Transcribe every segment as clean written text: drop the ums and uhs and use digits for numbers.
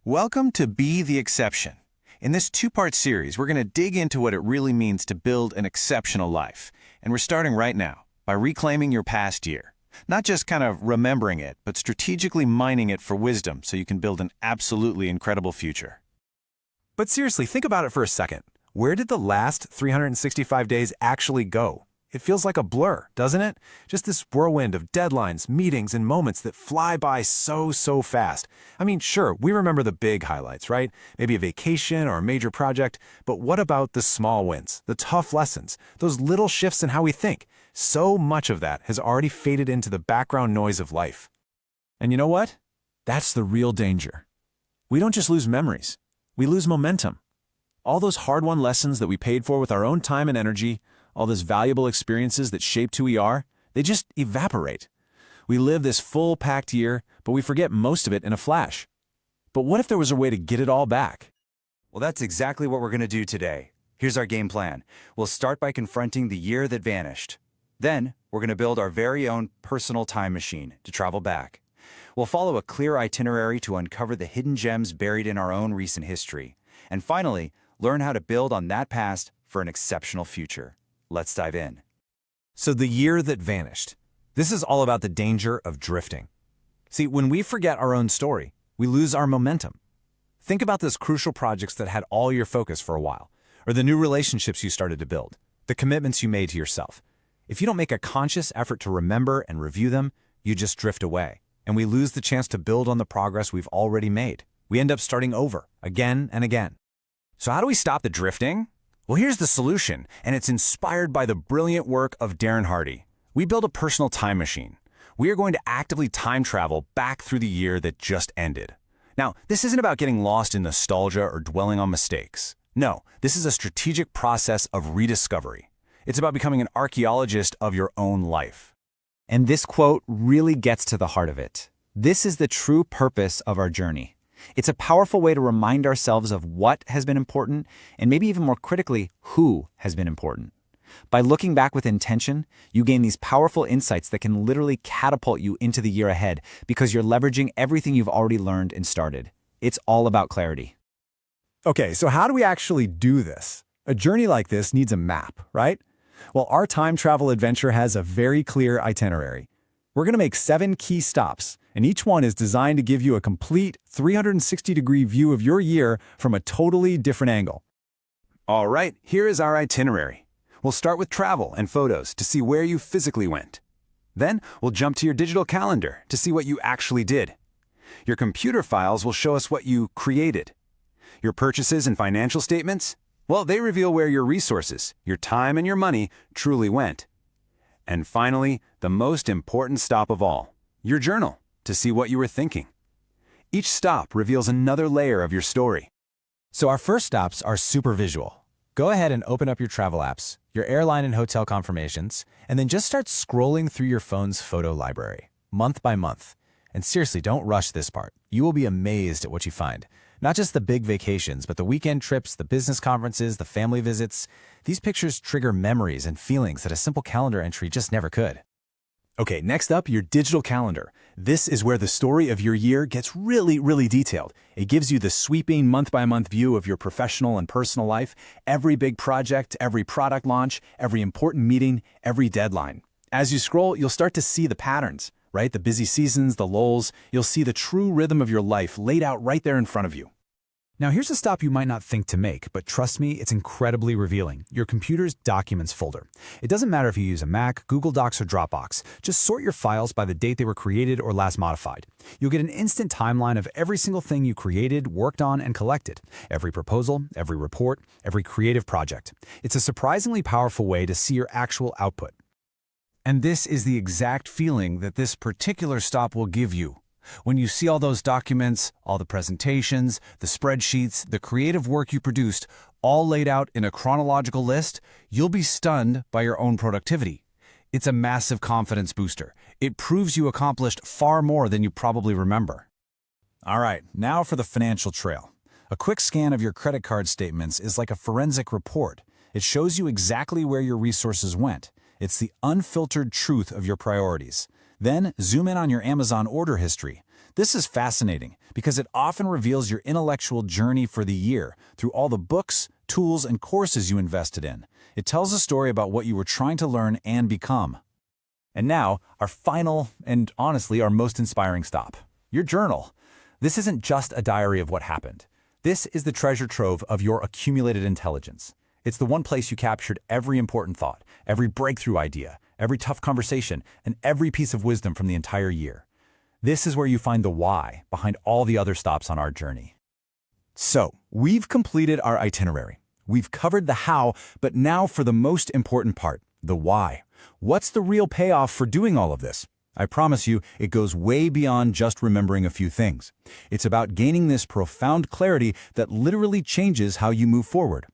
Welcome to Be the Exception. In this two-part series, we're going to dig into what it really means to build an exceptional life. And we're starting right now by reclaiming your past year. Not just kind of remembering it, but strategically mining it for wisdom so you can build an absolutely incredible future. But seriously, think about it for a second. Where did the last 365 days actually go? It feels like a blur, doesn't it? Just this whirlwind of deadlines, meetings, and moments that fly by so fast. I mean, sure, we remember the big highlights, right? Maybe a vacation or a major project, but what about the small wins, the tough lessons, those little shifts in how we think? So much of that has already faded into the background noise of life. And you know what? That's the real danger. We don't just lose memories, we lose momentum. All those hard-won lessons that we paid for with our own time and energy, all those valuable experiences that shaped who we are, they just evaporate. We live this full-packed year, but we forget most of it in a flash. But what if there was a way to get it all back? Well, that's exactly what we're going to do today. Here's our game plan. We'll start by confronting the year that vanished. Then, we're going to build our very own personal time machine to travel back. We'll follow a clear itinerary to uncover the hidden gems buried in our own recent history. And finally, learn how to build on that past for an exceptional future. Let's dive in. So the year that vanished. This is all about the danger of drifting. See, when we forget our own story, we lose our momentum. Think about those crucial projects that had all your focus for a while, or the new relationships you started to build, the commitments you made to yourself. If you don't make a conscious effort to remember and review them, you just drift away, and we lose the chance to build on the progress we've already made. We end up starting over, again and again. So how do we stop the drifting? Well, here's the solution, and it's inspired by the brilliant work of Darren Hardy. We build a personal time machine. We are going to actively time travel back through the year that just ended. Now, this isn't about getting lost in nostalgia or dwelling on mistakes. No, this is a strategic process of rediscovery. It's about becoming an archaeologist of your own life. And this quote really gets to the heart of it. This is the true purpose of our journey. It's a powerful way to remind ourselves of what has been important, and maybe even more critically, who has been important. By looking back with intention, you gain these powerful insights that can literally catapult you into the year ahead because you're leveraging everything you've already learned and started. It's all about clarity. Okay, so how do we actually do this? A journey like this needs a map, right? Well, our time travel adventure has a very clear itinerary. We're going to make 7 key stops, and each one is designed to give you a complete 360-degree view of your year from a totally different angle. All right, here is our itinerary. We'll start with travel and photos to see where you physically went. Then we'll jump to your digital calendar to see what you actually did. Your computer files will show us what you created. Your purchases and financial statements? Well, they reveal where your resources, your time and your money truly went. And finally, the most important stop of all, your journal, to see what you were thinking. Each stop reveals another layer of your story. So our first stops are super visual. Go ahead and open up your travel apps, your airline and hotel confirmations, and then just start scrolling through your phone's photo library, month by month. And seriously, don't rush this part. You will be amazed at what you find. Not just the big vacations, but the weekend trips, the business conferences, the family visits. These pictures trigger memories and feelings that a simple calendar entry just never could. Okay, next up, your digital calendar. This is where the story of your year gets really detailed. It gives you the sweeping month-by-month view of your professional and personal life, every big project, every product launch, every important meeting, every deadline. As you scroll, you'll start to see the patterns, right? The busy seasons, the lulls. You'll see the true rhythm of your life laid out right there in front of you. Now here's a stop you might not think to make, but trust me, it's incredibly revealing. Your computer's Documents folder. It doesn't matter if you use a Mac, Google Docs, or Dropbox. Just sort your files by the date they were created or last modified. You'll get an instant timeline of every single thing you created, worked on, and collected. Every proposal, every report, every creative project. It's a surprisingly powerful way to see your actual output. And this is the exact feeling that this particular stop will give you. When you see all those documents, all the presentations, the spreadsheets, the creative work you produced, all laid out in a chronological list, you'll be stunned by your own productivity. It's a massive confidence booster. It proves you accomplished far more than you probably remember. All right, now for the financial trail. A quick scan of your credit card statements is like a forensic report. It shows you exactly where your resources went. It's the unfiltered truth of your priorities. Then zoom in on your Amazon order history. This is fascinating because it often reveals your intellectual journey for the year through all the books, tools, and courses you invested in. It tells a story about what you were trying to learn and become. And now, our final and honestly our most inspiring stop, your journal. This isn't just a diary of what happened. This is the treasure trove of your accumulated intelligence. It's the one place you captured every important thought, every breakthrough idea, every tough conversation, and every piece of wisdom from the entire year. This is where you find the why behind all the other stops on our journey. So, we've completed our itinerary. We've covered the how, but now for the most important part, the why. What's the real payoff for doing all of this? I promise you, it goes way beyond just remembering a few things. It's about gaining this profound clarity that literally changes how you move forward.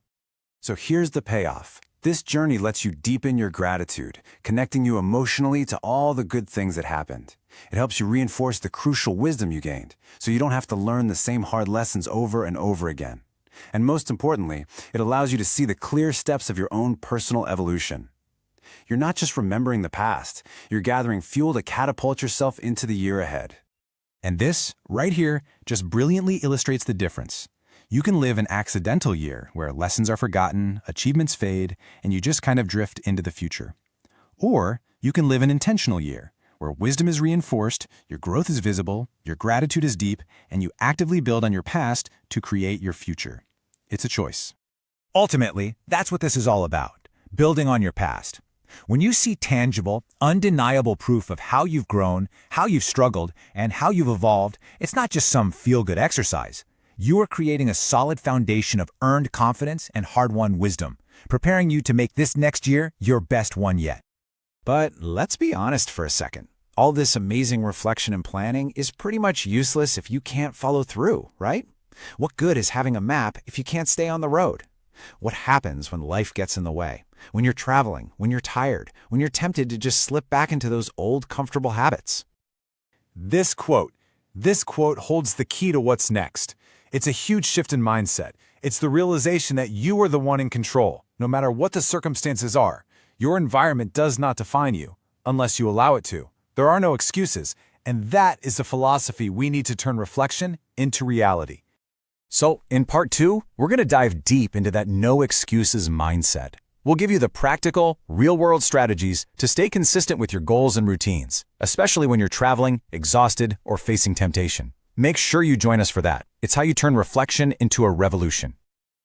So here's the payoff. This journey lets you deepen your gratitude, connecting you emotionally to all the good things that happened. It helps you reinforce the crucial wisdom you gained, so you don't have to learn the same hard lessons over and over again. And most importantly, it allows you to see the clear steps of your own personal evolution. You're not just remembering the past, you're gathering fuel to catapult yourself into the year ahead. And this, right here, just brilliantly illustrates the difference. You can live an accidental year where lessons are forgotten, achievements fade, and you just kind of drift into the future. Or you can live an intentional year where wisdom is reinforced, your growth is visible, your gratitude is deep, and you actively build on your past to create your future. It's a choice. Ultimately, that's what this is all about, building on your past. When you see tangible, undeniable proof of how you've grown, how you've struggled, and how you've evolved, it's not just some feel-good exercise. You are creating a solid foundation of earned confidence and hard-won wisdom, preparing you to make this next year your best one yet. But let's be honest for a second. All this amazing reflection and planning is pretty much useless if you can't follow through, right? What good is having a map if you can't stay on the road? What happens when life gets in the way? When you're traveling, when you're tired, when you're tempted to just slip back into those old comfortable habits? This quote holds the key to what's next. It's a huge shift in mindset. It's the realization that you are the one in control, no matter what the circumstances are. Your environment does not define you, unless you allow it to. There are no excuses, and that is the philosophy we need to turn reflection into reality. So, in part 2, we're going to dive deep into that no excuses mindset. We'll give you the practical, real-world strategies to stay consistent with your goals and routines, especially when you're traveling, exhausted, or facing temptation. Make sure you join us for that. It's how you turn reflection into a revolution.